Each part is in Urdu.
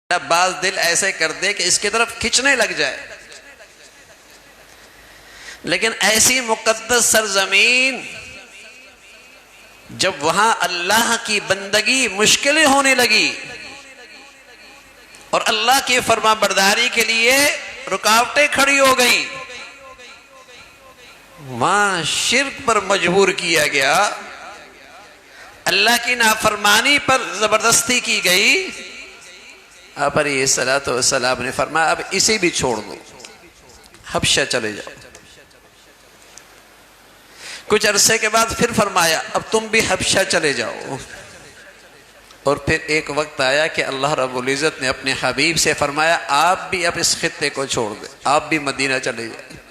بعض دل ایسے کر دے کہ اس کی طرف کھنچنے لگ جائے، لیکن ایسی مقدس سرزمین جب وہاں اللہ کی بندگی مشکلیں ہونے لگی اور اللہ کی فرما برداری کے لیے رکاوٹیں کھڑی ہو گئیں، وہاں شرک پر مجبور کیا گیا، اللہ کی نافرمانی پر زبردستی کی گئی، آپ علیہ الصلوۃ والسلام نے فرمایا اب اسے بھی چھوڑ دو، حبشہ چلے جاؤ۔ کچھ عرصے کے بعد پھر فرمایا اب تم بھی حبشہ چلے جاؤ، اور پھر ایک وقت آیا کہ اللہ رب العزت نے اپنے حبیب سے فرمایا آپ بھی اب اس خطے کو چھوڑ دیں، آپ بھی مدینہ چلے جائیں۔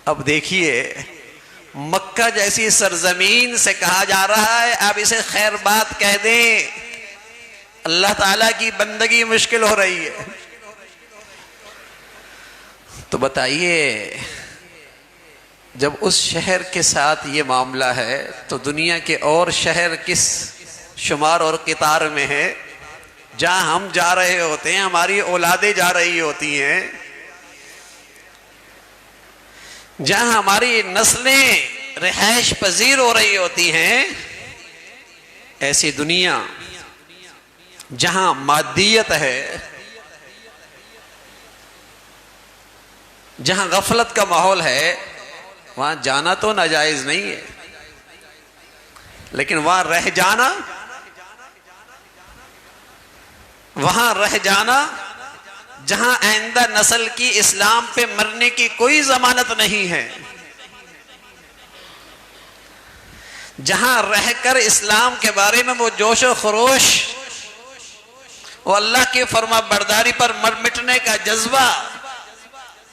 اب دیکھیے مکہ جیسی سرزمین سے کہا جا رہا ہے آپ اسے خیر بات کہہ دیں، اللہ تعالیٰ کی بندگی مشکل ہو رہی ہے۔ تو بتائیے جب اس شہر کے ساتھ یہ معاملہ ہے تو دنیا کے اور شہر کس شمار اور قطار میں ہے؟ جہاں ہم جا رہے ہوتے ہیں، ہماری اولادیں جا رہی ہوتی ہیں، جہاں ہماری نسلیں رہائش پذیر ہو رہی ہوتی ہیں، ایسی دنیا جہاں مادیت ہے، جہاں غفلت کا ماحول ہے، وہاں جانا تو ناجائز نہیں ہے، لیکن وہاں رہ جانا، وہاں رہ جانا جہاں آئندہ نسل کی اسلام پہ مرنے کی کوئی ضمانت نہیں ہے، جہاں رہ کر اسلام کے بارے میں وہ جوش و خروش، وہ اللہ کی فرما برداری پر مر مٹنے کا جذبہ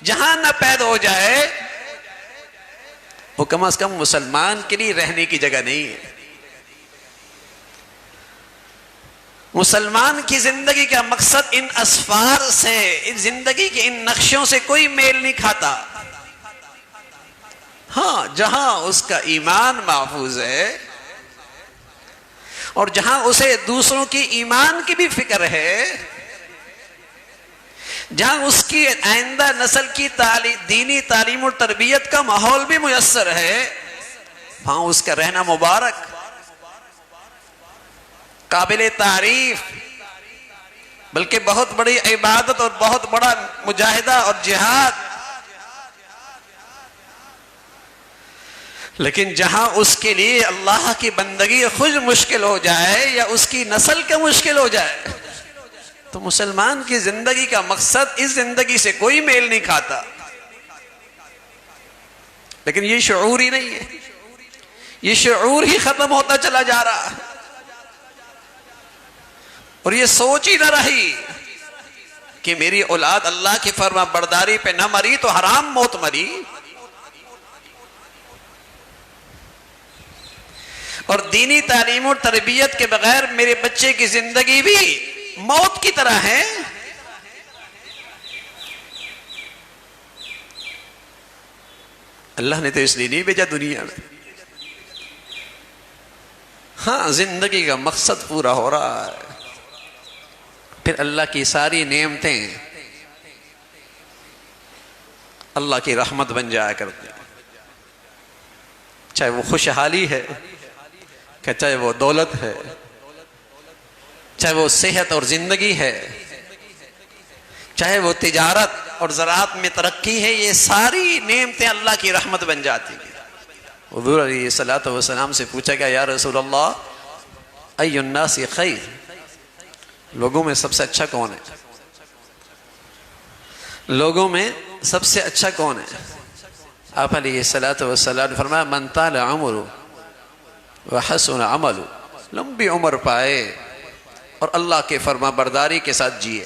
جہاں نہ پیدا ہو جائے، وہ کم از کم مسلمان کے لیے رہنے کی جگہ نہیں ہے۔ مسلمان کی زندگی کا مقصد ان اسفار سے، ان زندگی کے ان نقشوں سے کوئی میل نہیں کھاتا۔ ہاں جہاں اس کا ایمان محفوظ ہے اور جہاں اسے دوسروں کی ایمان کی بھی فکر ہے، جہاں اس کی آئندہ نسل کی دینی تعلیم اور تربیت کا ماحول بھی میسر ہے، وہاں اس کا رہنا مبارک، قابل تعریف، بلکہ بہت بڑی عبادت اور بہت بڑا مجاہدہ اور جہاد۔ لیکن جہاں اس کے لیے اللہ کی بندگی خود مشکل ہو جائے یا اس کی نسل کا مشکل ہو جائے، تو مسلمان کی زندگی کا مقصد اس زندگی سے کوئی میل نہیں کھاتا۔ لیکن یہ شعور ہی نہیں ہے، یہ شعور ہی ختم ہوتا چلا جا رہا ہے، اور یہ سوچ ہی نہ رہی کہ میری اولاد اللہ کی فرما برداری پہ نہ مری تو حرام موت مری، اور دینی تعلیم اور تربیت کے بغیر میرے بچے کی زندگی بھی موت کی طرح ہے۔ اللہ نے تو اس لیے نہیں بھیجا دنیا میں۔ ہاں زندگی کا مقصد پورا ہو رہا ہے، پھر اللہ کی ساری نعمتیں اللہ کی رحمت بن جایا کرتی ہیں، چاہے وہ خوشحالی ہے، کہ چاہے وہ دولت ہے، چاہے وہ صحت اور زندگی ہے، چاہے وہ تجارت اور زراعت میں ترقی ہے، یہ ساری نعمتیں اللہ کی رحمت بن جاتی ہیں۔ حضور علیہ الصلوۃ والسلام سے پوچھا گیا یا رسول اللہ ای الناس خیر، لوگوں میں سب سے اچھا کون ہے؟ لوگوں میں سب سے اچھا کون ہے؟ آپ علیہ الصلوۃ والسلام نے فرمایا من طال عمرہ وحسن عملہ، لمبی عمر پائے اور اللہ کے فرما برداری کے ساتھ جیے۔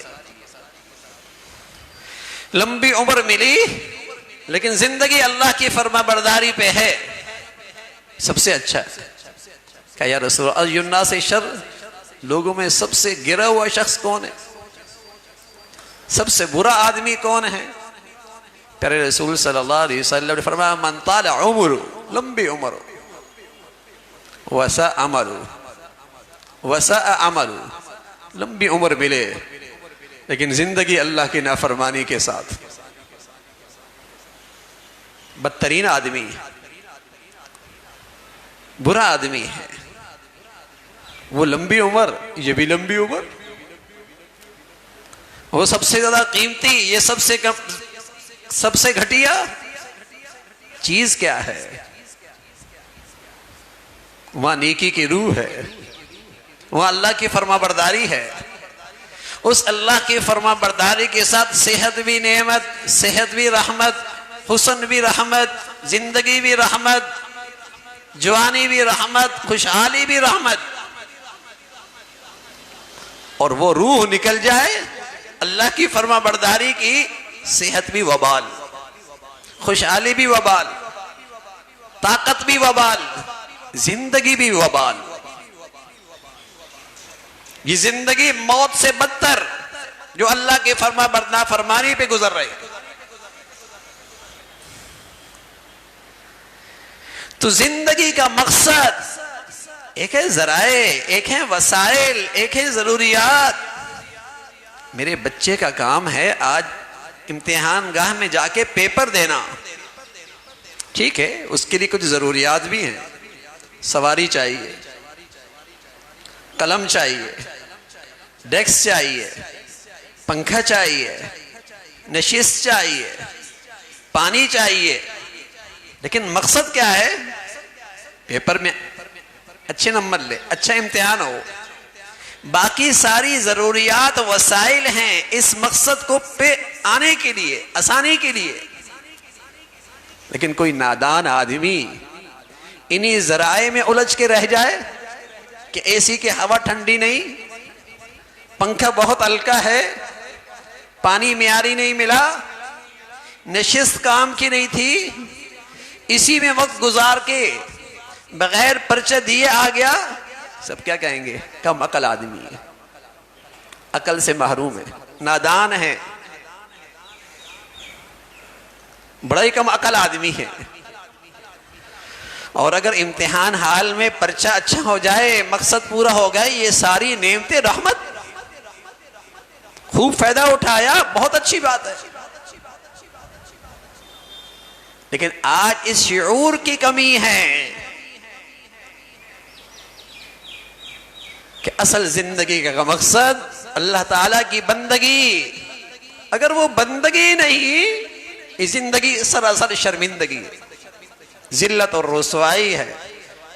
لمبی عمر ملی لیکن زندگی اللہ کی فرما برداری پہ ہے، سب سے اچھا۔ کہ یا رسول اللہ ای الناس شر، لوگوں میں سب سے گرا ہوا شخص کون ہے؟ سب سے برا آدمی کون ہے؟ پیارے رسول صلی اللہ علیہ وسلم نے فرمایا من طال عمر، لمبی عمر، وسع عمل وسع عمل، لمبی عمر ملے لیکن زندگی اللہ کی نافرمانی کے ساتھ، بدترین آدمی، برا آدمی ہے وہ، لمبی عمر یہ بھی لمبی عمر، وہ سب سے زیادہ قیمتی یہ سب سے کم، سب سے گھٹیا چیز کیا ہے؟ وہاں نیکی کی روح ہے، وہاں اللہ کی فرما برداری ہے، اس اللہ کی فرما برداری کے ساتھ صحت بھی نعمت، صحت بھی رحمت، حسن بھی رحمت، زندگی بھی رحمت، جوانی بھی رحمت، خوشحالی بھی رحمت، اور وہ روح نکل جائے اللہ کی فرما برداری کی، صحت بھی وبال، خوشحالی بھی وبال، طاقت بھی وبال، زندگی بھی وبال۔ یہ زندگی موت سے بدتر جو اللہ کے فرمانی پہ گزر رہے۔ تو زندگی کا مقصد ایک ہے ذرائع، ایک ہے وسائل، ایک ہے ضروریات۔ میرے بچے کا کام ہے آج امتحان گاہ میں جا کے پیپر دینا، ٹھیک ہے، اس کے لیے کچھ ضروریات بھی ہیں، سواری چاہیے، قلم چاہیے، ڈیسک چاہیے، پنکھا چاہیے، نشست چاہیے، پانی چاہیے، لیکن مقصد کیا ہے؟ پیپر میں اچھے نمبر لے، اچھا امتحان ہو۔ باقی ساری ضروریات وسائل ہیں اس مقصد کو پہ آنے کے لیے، آسانی کے لیے، لیکن کوئی نادان آدمی انہی ذرائع میں الجھ کے رہ جائے کہ اے سی کی ہوا ٹھنڈی نہیں، پنکھا بہت ہلکا ہے، پانی معیاری نہیں ملا، نشست کام کی نہیں تھی، اسی میں وقت گزار کے بغیر پرچہ دیے آ گیا، سب کیا کہیں گے؟ کم عقل آدمی ہے، عقل سے محروم ہے، نادان ہے، بڑا ہی کم عقل آدمی ہے۔ اور اگر امتحان حال میں پرچہ اچھا ہو جائے، مقصد پورا ہو گئے، یہ ساری نعمتیں رحمت، خوب فائدہ اٹھایا، بہت اچھی بات ہے، لیکن آج اس شعور کی کمی ہے کہ اصل زندگی کا مقصد اللہ تعالیٰ کی بندگی، اگر وہ بندگی نہیں، یہ زندگی سراسر شرمندگی ہے، ذلت اور رسوائی ہے،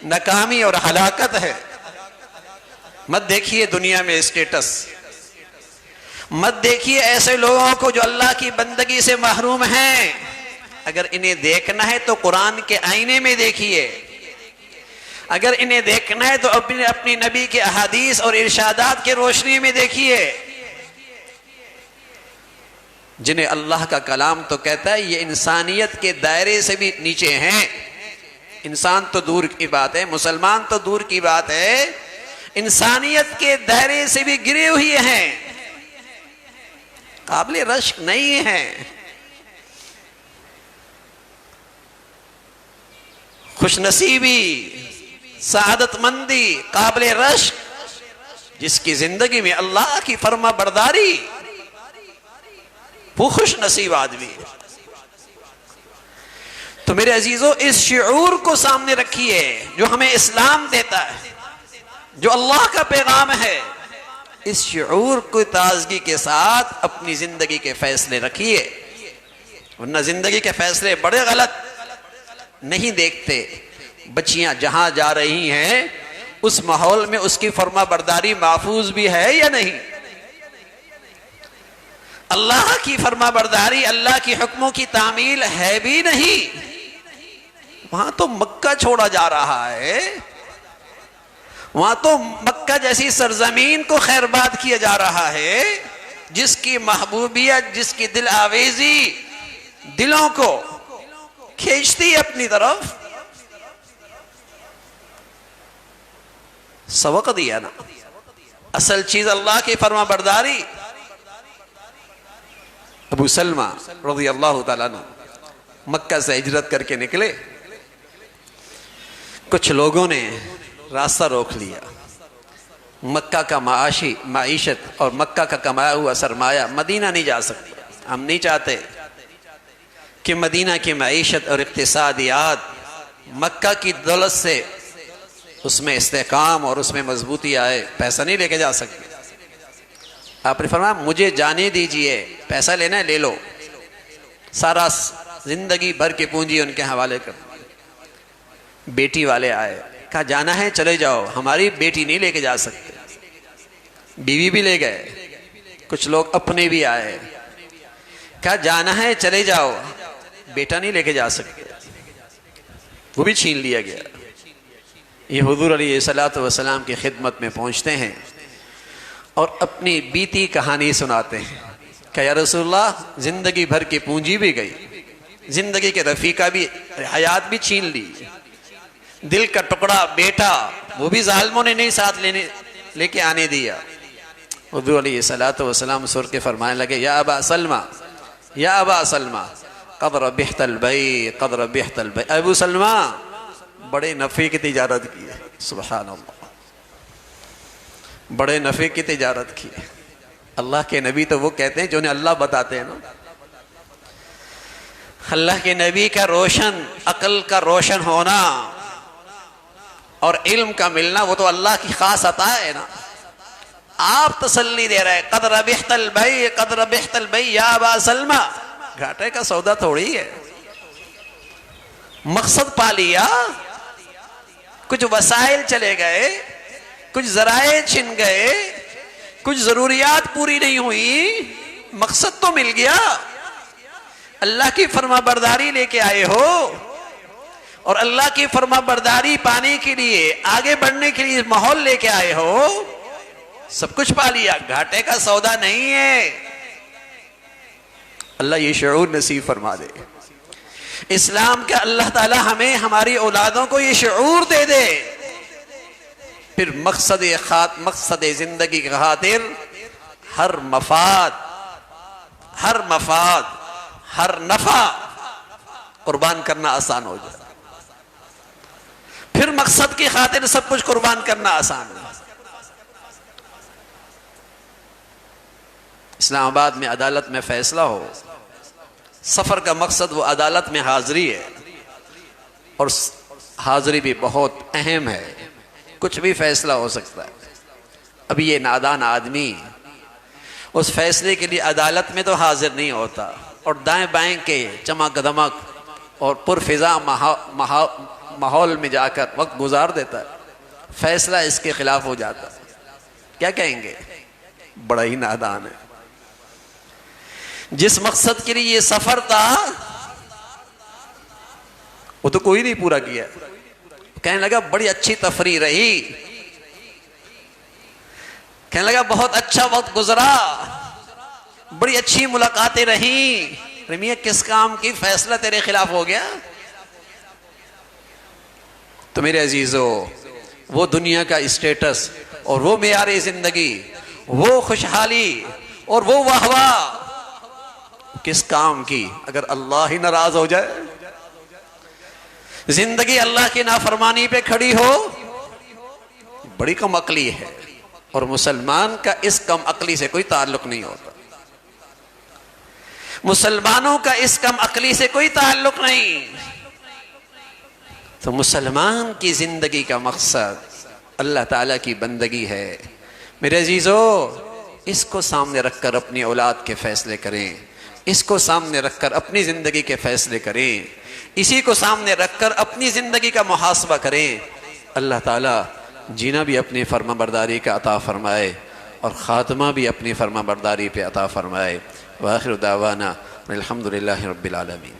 ناکامی اور ہلاکت ہے۔ مت دیکھیے دنیا میں اسٹیٹس، مت دیکھیے ایسے لوگوں کو جو اللہ کی بندگی سے محروم ہیں، اگر انہیں دیکھنا ہے تو قرآن کے آئینے میں دیکھیے، اگر انہیں دیکھنا ہے تو اپنی نبی کے احادیث اور ارشادات کی روشنی میں دیکھیے، جنہیں اللہ کا کلام تو کہتا ہے یہ انسانیت کے دائرے سے بھی نیچے ہیں، انسان تو دور کی بات ہے، مسلمان تو دور کی بات ہے، انسانیت کے دائرے سے بھی گرے ہوئے ہیں، قابل رشک نہیں ہیں، خوش نصیبی، سعادت مندی، قابل رشک، جس کی زندگی میں اللہ کی فرما برداری، وہ خوش نصیب آدمی۔ تو میرے عزیزو، اس شعور کو سامنے رکھیے جو ہمیں اسلام دیتا ہے، جو اللہ کا پیغام ہے، اس شعور کو تازگی کے ساتھ اپنی زندگی کے فیصلے رکھیے، ورنہ زندگی کے فیصلے بڑے غلط نہیں دیکھتے۔ بچیاں جہاں جا رہی ہیں اس ماحول میں اس کی فرما برداری محفوظ بھی ہے یا نہیں؟ اللہ کی فرما برداری، اللہ کی حکموں کی تعمیل ہے بھی نہیں؟ وہاں تو مکہ چھوڑا جا رہا ہے، وہاں تو مکہ جیسی سرزمین کو خیرباد کیا جا رہا ہے، جس کی محبوبیت، جس کی دل آویزی دلوں کو کھینچتی اپنی طرف، سبق دیا نا، اصل چیز اللہ کی فرما برداری۔ ابو سلمہ رضی اللہ تعالیٰ عنہ مکہ سے ہجرت کر کے نکلے، کچھ لوگوں نے راستہ روک لیا. مکہ کا معیشت اور مکہ کا کمایا ہوا سرمایہ مدینہ نہیں جا سکتا. ہم نہیں چاہتے کہ مدینہ کی معیشت اور اقتصادیات مکہ کی دولت سے اس میں استحکام اور اس میں مضبوطی آئے. پیسہ نہیں لے کے جا سکتے. آپ نے فرمایا مجھے جانے دیجئے، پیسہ لینا ہے لے لو. سارا زندگی بھر کی پونجی ان کے حوالے کر. بیٹی والے آئے، کہا جانا ہے چلے جاؤ، ہماری بیٹی نہیں لے کے جا سکتے. بیوی بھی لے گئے، کچھ لوگ اپنے بھی آئے، کہا جانا ہے چلے جاؤ، بیٹا نہیں لے کے جا سکتے. وہ بھی چھین لیا گیا. یہ حضور علیہ الصلوۃ والسلام کی خدمت میں پہنچتے ہیں اور اپنی بیتی کہانی سناتے ہیں کہ یا رسول اللہ زندگی بھر کی پونجی بھی گئی، زندگی کے رفیقہ بھی، حیات بھی چھین لی، دل کا ٹکڑا بیٹا وہ بھی ظالموں نے نہیں ساتھ لے کے آنے دیا. حضور علیہ الصلوۃ والسلام سر کے فرمانے لگے یا ابا سلمہ، یا ابا سلمہ قد ربحت البیع، قد ربحت البیع. ابو سلمہ بڑے نفع کی تجارت کی ہے. سبحان اللہ، بڑے نفع کی تجارت کی ہے. اللہ کے نبی تو وہ کہتے ہیں جو انہیں اللہ بتاتے ہیں نا. اللہ کے نبی کا روشن، عقل کا روشن ہونا اور علم کا ملنا وہ تو اللہ کی خاص عطا ہے نا. آپ تسلی دے رہے قد ربحت البیع، قد ربحت البیع یا ابا سلمہ. گھاٹے کا سودا تھوڑی ہے. مقصد پا لیا، کچھ وسائل چلے گئے، کچھ ذرائع چھن گئے، کچھ ضروریات پوری نہیں ہوئی، مقصد تو مل گیا. اللہ کی فرما برداری لے کے آئے ہو اور اللہ کی فرما برداری پانے کے لیے، آگے بڑھنے کے لیے ماحول لے کے آئے ہو، سب کچھ پا لیا. گھاٹے کا سودا نہیں ہے. اللہ یہ شعور نصیب فرما دے. اسلام کے اللہ تعالی ہمیں ہماری اولادوں کو یہ شعور دے دے. پھر مقصد زندگی کی خاطر ہر مفاد، ہر نفع قربان کرنا آسان ہو جائے. پھر مقصد کی خاطر سب کچھ قربان کرنا آسان ہے. اسلام آباد میں عدالت میں فیصلہ ہو، سفر کا مقصد وہ عدالت میں حاضری ہے، اور حاضری بھی بہت اہم ہے. کچھ بھی فیصلہ ہو سکتا ہے. اب یہ نادان آدمی اس فیصلے کے لیے عدالت میں تو حاضر نہیں ہوتا، اور دائیں بائیں کے چمک دمک اور پرفضا ماحول میں جا کر وقت گزار دیتا ہے. فیصلہ اس کے خلاف ہو جاتا ہے. کیا کہیں گے؟ بڑا ہی نادان ہے. جس مقصد کے لیے یہ سفر تھا وہ تو کوئی نہیں پورا کیا. کہنے لگا بڑی اچھی تفریح رہی، کہنے لگا بہت اچھا وقت گزرا، بڑی اچھی ملاقاتیں رہیں. میاں کس کام کی؟ فیصلہ تیرے خلاف ہو گیا. تو میرے عزیزو، وہ دنیا کا اسٹیٹس اور وہ معیار زندگی، وہ خوشحالی اور وہ واہ کس کام کی اگر اللہ ہی ناراض ہو جائے؟ زندگی اللہ کی نافرمانی پہ کھڑی ہو، بڑی کم عقلی ہے. اور مسلمان کا اس کم عقلی سے کوئی تعلق نہیں ہوتا. مسلمانوں کا اس کم عقلی سے کوئی تعلق نہیں. تو مسلمان کی زندگی کا مقصد اللہ تعالیٰ کی بندگی ہے. میرے عزیزو، اس کو سامنے رکھ کر اپنی اولاد کے فیصلے کریں، اس کو سامنے رکھ کر اپنی زندگی کے فیصلے کریں، اسی کو سامنے رکھ کر اپنی زندگی کا محاسبہ کریں. اللہ تعالیٰ جینا بھی اپنی فرما برداری کا عطا فرمائے اور خاتمہ بھی اپنی فرما برداری پہ عطا فرمائے. وآخر دعوانا الحمدللہ رب العالمین.